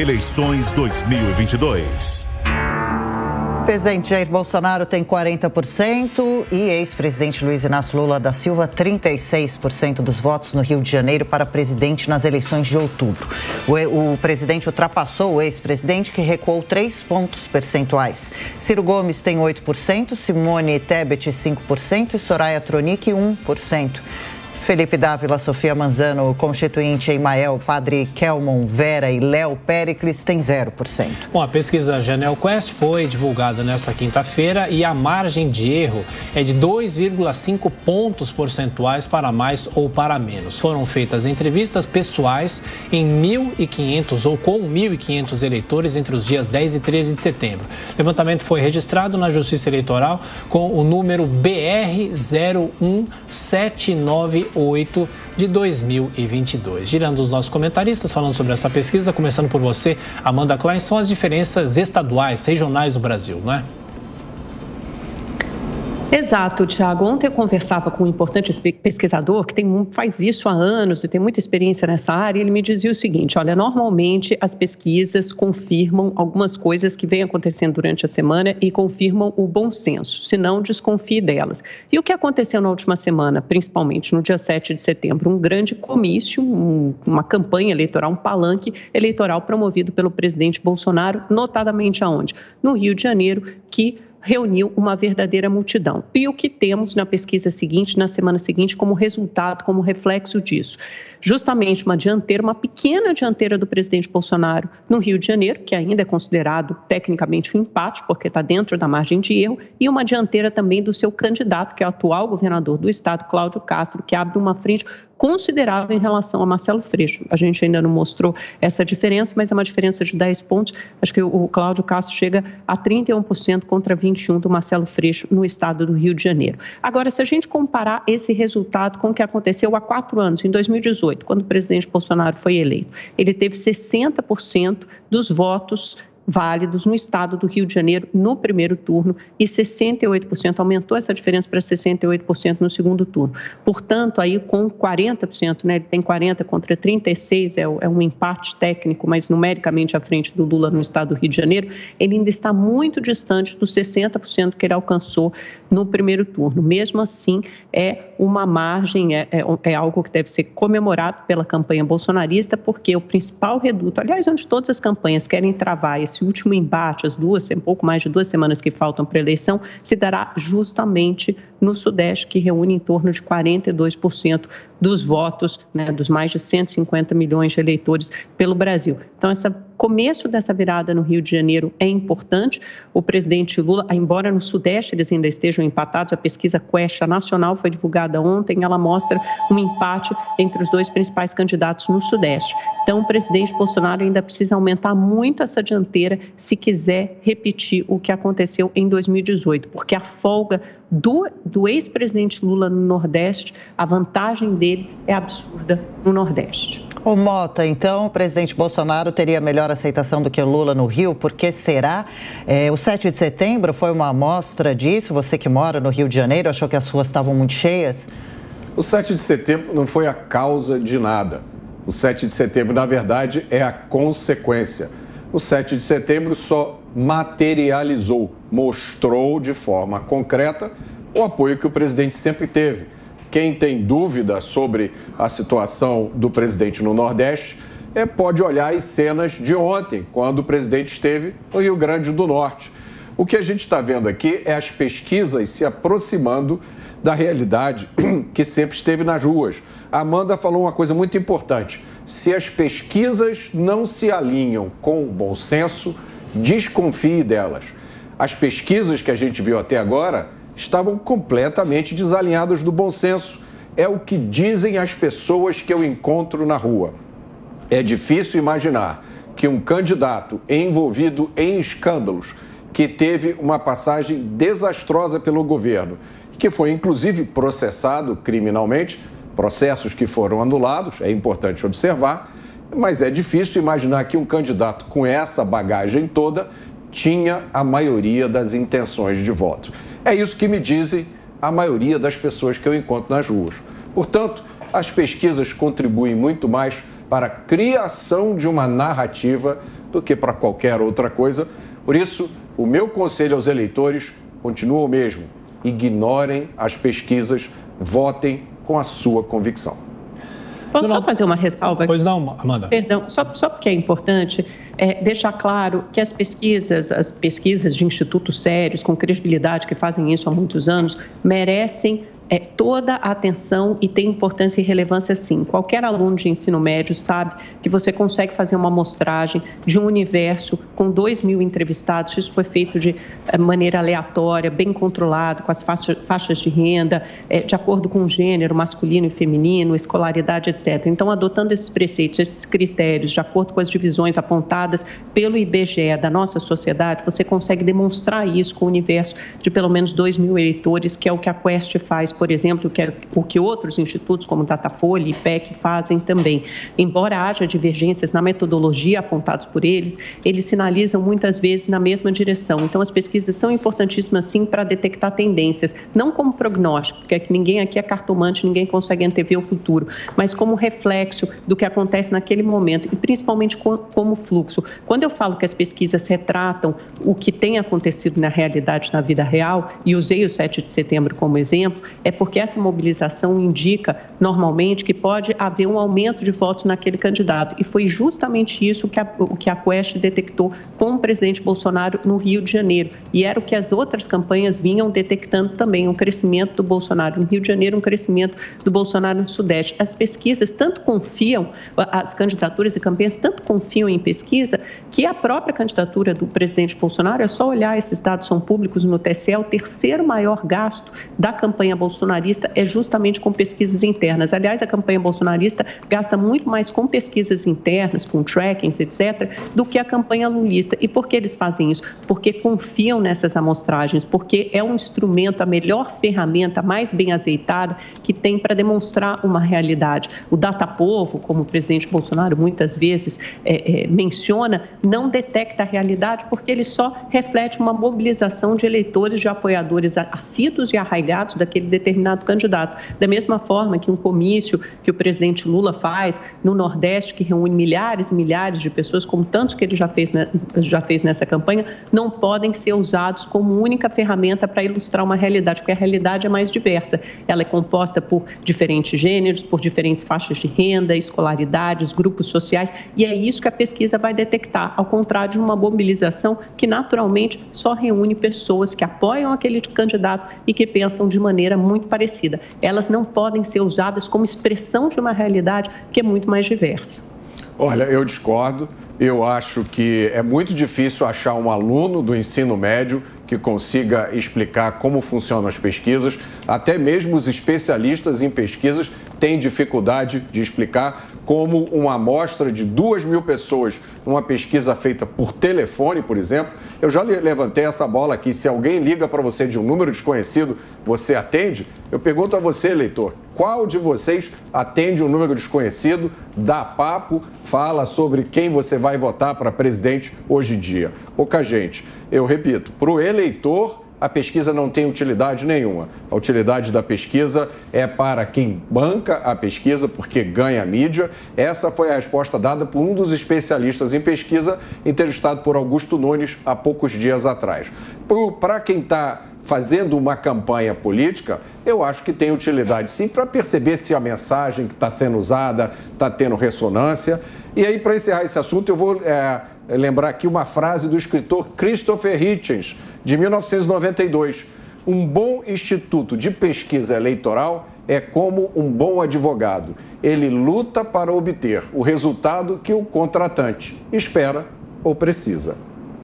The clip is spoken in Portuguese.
Eleições 2022. O presidente Jair Bolsonaro tem 40% e ex-presidente Luiz Inácio Lula da Silva 36% dos votos no Rio de Janeiro para presidente nas eleições de outubro. O presidente ultrapassou o ex-presidente, que recuou 3 pontos percentuais. Ciro Gomes tem 8%, Simone Tebet 5% e Soraya Tronic 1%. Felipe Dávila, Sofia Manzano, Constituinte Emael, Padre Kelmon, Vera e Léo Péricles têm 0%. Bom, a pesquisa Janel Quest foi divulgada nesta quinta-feira e a margem de erro é de 2,5 pontos percentuais para mais ou para menos. Foram feitas entrevistas pessoais em 1.500 ou com 1.500 eleitores entre os dias 10 e 13 de setembro. O levantamento foi registrado na Justiça Eleitoral com o número BR 01798 de 2022. Girando os nossos comentaristas falando sobre essa pesquisa, começando por você, Amanda Klein, são as diferenças estaduais, regionais do Brasil, não é? Exato, Thiago. Ontem eu conversava com um importante pesquisador que faz isso há anos e tem muita experiência nessa área, e ele me dizia o seguinte: olha, normalmente as pesquisas confirmam algumas coisas que vêm acontecendo durante a semana e confirmam o bom senso, se não, desconfie delas. E o que aconteceu na última semana, principalmente no dia 7 de setembro, um grande comício, uma campanha eleitoral, um palanque eleitoral promovido pelo presidente Bolsonaro, notadamente aonde? No Rio de Janeiro, que reuniu uma verdadeira multidão. E o que temos na pesquisa seguinte, na semana seguinte, como resultado, como reflexo disso? Justamente uma pequena dianteira do presidente Bolsonaro no Rio de Janeiro, que ainda é considerado tecnicamente um empate, porque está dentro da margem de erro, e uma dianteira também do seu candidato, que é o atual governador do estado, Cláudio Castro, que abre uma frente considerável em relação a Marcelo Freixo. A gente ainda não mostrou essa diferença, mas é uma diferença de 10 pontos. Acho que o Cláudio Castro chega a 31% contra 21% do Marcelo Freixo no estado do Rio de Janeiro. Agora, se a gente comparar esse resultado com o que aconteceu há 4 anos, em 2018, quando o presidente Bolsonaro foi eleito, ele teve 60% dos votos válidos no estado do Rio de Janeiro no primeiro turno e 68%, aumentou essa diferença para 68% no segundo turno. Portanto, aí com 40%, né, ele tem 40 contra 36, é um empate técnico, mas numericamente à frente do Lula no estado do Rio de Janeiro, ele ainda está muito distante dos 60% que ele alcançou no primeiro turno. Mesmo assim, é uma margem, é algo que deve ser comemorado pela campanha bolsonarista, porque o principal reduto, aliás, onde todas as campanhas querem travar esse último embate, um pouco mais de 2 semanas que faltam para a eleição, se dará justamente no Sudeste, que reúne em torno de 42% dos votos, né, dos mais de 150 milhões de eleitores pelo Brasil. Então, esse começo dessa virada no Rio de Janeiro é importante. O presidente Lula, embora no Sudeste eles ainda estejam empatados, a pesquisa Quest nacional foi divulgada ontem, ela mostra um empate entre os 2 principais candidatos no Sudeste. Então, o presidente Bolsonaro ainda precisa aumentar muito essa dianteira se quiser repetir o que aconteceu em 2018, porque a folga do ex-presidente Lula no Nordeste, a vantagem dele é absurda no Nordeste. Ô Mota, então o presidente Bolsonaro teria melhor aceitação do que Lula no Rio, por que será? O 7 de setembro foi uma amostra disso? Você que mora no Rio de Janeiro achou que as ruas estavam muito cheias? O 7 de setembro não foi a causa de nada. O 7 de setembro, na verdade, é a consequência. O 7 de setembro só materializou, mostrou de forma concreta o apoio que o presidente sempre teve. Quem tem dúvida sobre a situação do presidente no Nordeste pode olhar as cenas de ontem, quando o presidente esteve no Rio Grande do Norte. O que a gente está vendo aqui é as pesquisas se aproximando da realidade que sempre esteve nas ruas. A Amanda falou uma coisa muito importante: se as pesquisas não se alinham com o bom senso, desconfie delas. As pesquisas que a gente viu até agora estavam completamente desalinhadas do bom senso. É o que dizem as pessoas que eu encontro na rua. É difícil imaginar que um candidato envolvido em escândalos, que teve uma passagem desastrosa pelo governo, que foi inclusive processado criminalmente, processos que foram anulados, é importante observar, mas é difícil imaginar que um candidato com essa bagagem toda tinha a maioria das intenções de voto. É isso que me dizem a maioria das pessoas que eu encontro nas ruas. Portanto, as pesquisas contribuem muito mais para a criação de uma narrativa do que para qualquer outra coisa. Por isso, o meu conselho aos eleitores continua o mesmo: ignorem as pesquisas, votem com a sua convicção. Posso só fazer uma ressalva? Pois não, Amanda. Perdão, só porque é importante deixar claro que as pesquisas de institutos sérios, com credibilidade, que fazem isso há muitos anos, merecem toda a atenção e tem importância e relevância sim. Qualquer aluno de ensino médio sabe que você consegue fazer uma amostragem de um universo com 2.000 entrevistados. Isso foi feito de maneira aleatória, bem controlado, com as faixas de renda, de acordo com o gênero masculino e feminino, escolaridade, etc. Então, adotando esses preceitos, esses critérios, de acordo com as divisões apontadas pelo IBGE da nossa sociedade, você consegue demonstrar isso com o universo de pelo menos 2.000 eleitores, que é o que a Quest faz, por exemplo, o que outros institutos como Datafolha e IPEC fazem também. Embora haja divergências na metodologia apontados por eles sinalizam muitas vezes na mesma direção. Então, as pesquisas são importantíssimas, sim, para detectar tendências, não como prognóstico, porque ninguém aqui é cartomante, ninguém consegue antever o futuro, mas como reflexo do que acontece naquele momento e principalmente como fluxo. Quando eu falo que as pesquisas retratam o que tem acontecido na realidade, na vida real, e usei o 7 de setembro como exemplo, é porque essa mobilização indica, normalmente, que pode haver um aumento de votos naquele candidato. E foi justamente isso que a Quest detectou com o presidente Bolsonaro no Rio de Janeiro. E era o que as outras campanhas vinham detectando também, um crescimento do Bolsonaro no Rio de Janeiro, um crescimento do Bolsonaro no Sudeste. As pesquisas tanto confiam, as candidaturas e campanhas tanto confiam em pesquisa, que a própria candidatura do presidente Bolsonaro, é só olhar, esses dados são públicos no TSE, o terceiro maior gasto da campanha bolsonarista é justamente com pesquisas internas. Aliás, a campanha bolsonarista gasta muito mais com pesquisas internas, com trackings, etc., do que a campanha lulista. E por que eles fazem isso? Porque confiam nessas amostragens, porque é um instrumento, a melhor ferramenta, mais bem azeitada que tem para demonstrar uma realidade. O Datapovo, como o presidente Bolsonaro muitas vezes menciona, não detecta a realidade porque ele só reflete uma mobilização de eleitores, de apoiadores assíduos e arraigados daquele determinado candidato. Da mesma forma que um comício que o presidente Lula faz no Nordeste, que reúne milhares e milhares de pessoas, como tantos que ele já fez nessa campanha, não podem ser usados como única ferramenta para ilustrar uma realidade, porque a realidade é mais diversa. Ela é composta por diferentes gêneros, por diferentes faixas de renda, escolaridades, grupos sociais, e é isso que a pesquisa vai detectar, ao contrário de uma mobilização que naturalmente só reúne pessoas que apoiam aquele candidato e que pensam de maneira muito parecida. Elas não podem ser usadas como expressão de uma realidade que é muito mais diversa. Olha, eu discordo. Eu acho que é muito difícil achar um aluno do ensino médio que consiga explicar como funcionam as pesquisas. Até mesmo os especialistas em pesquisas têm dificuldade de explicar como uma amostra de 2.000 pessoas, numa pesquisa feita por telefone, por exemplo. Eu já levantei essa bola aqui. Se alguém liga para você de um número desconhecido, você atende? Eu pergunto a você, eleitor, qual de vocês atende um número desconhecido, dá papo, fala sobre quem você vai votar para presidente hoje em dia? Pouca gente. Eu repito, para o eleitor, a pesquisa não tem utilidade nenhuma. A utilidade da pesquisa é para quem banca a pesquisa, porque ganha mídia. Essa foi a resposta dada por um dos especialistas em pesquisa, entrevistado por Augusto Nunes há poucos dias atrás. Para quem está fazendo uma campanha política, eu acho que tem utilidade sim, para perceber se a mensagem que está sendo usada está tendo ressonância. E aí, para encerrar esse assunto, eu vou lembrar aqui uma frase do escritor Christopher Hitchens, de 1992. Um bom instituto de pesquisa eleitoral é como um bom advogado. Ele luta para obter o resultado que o contratante espera ou precisa.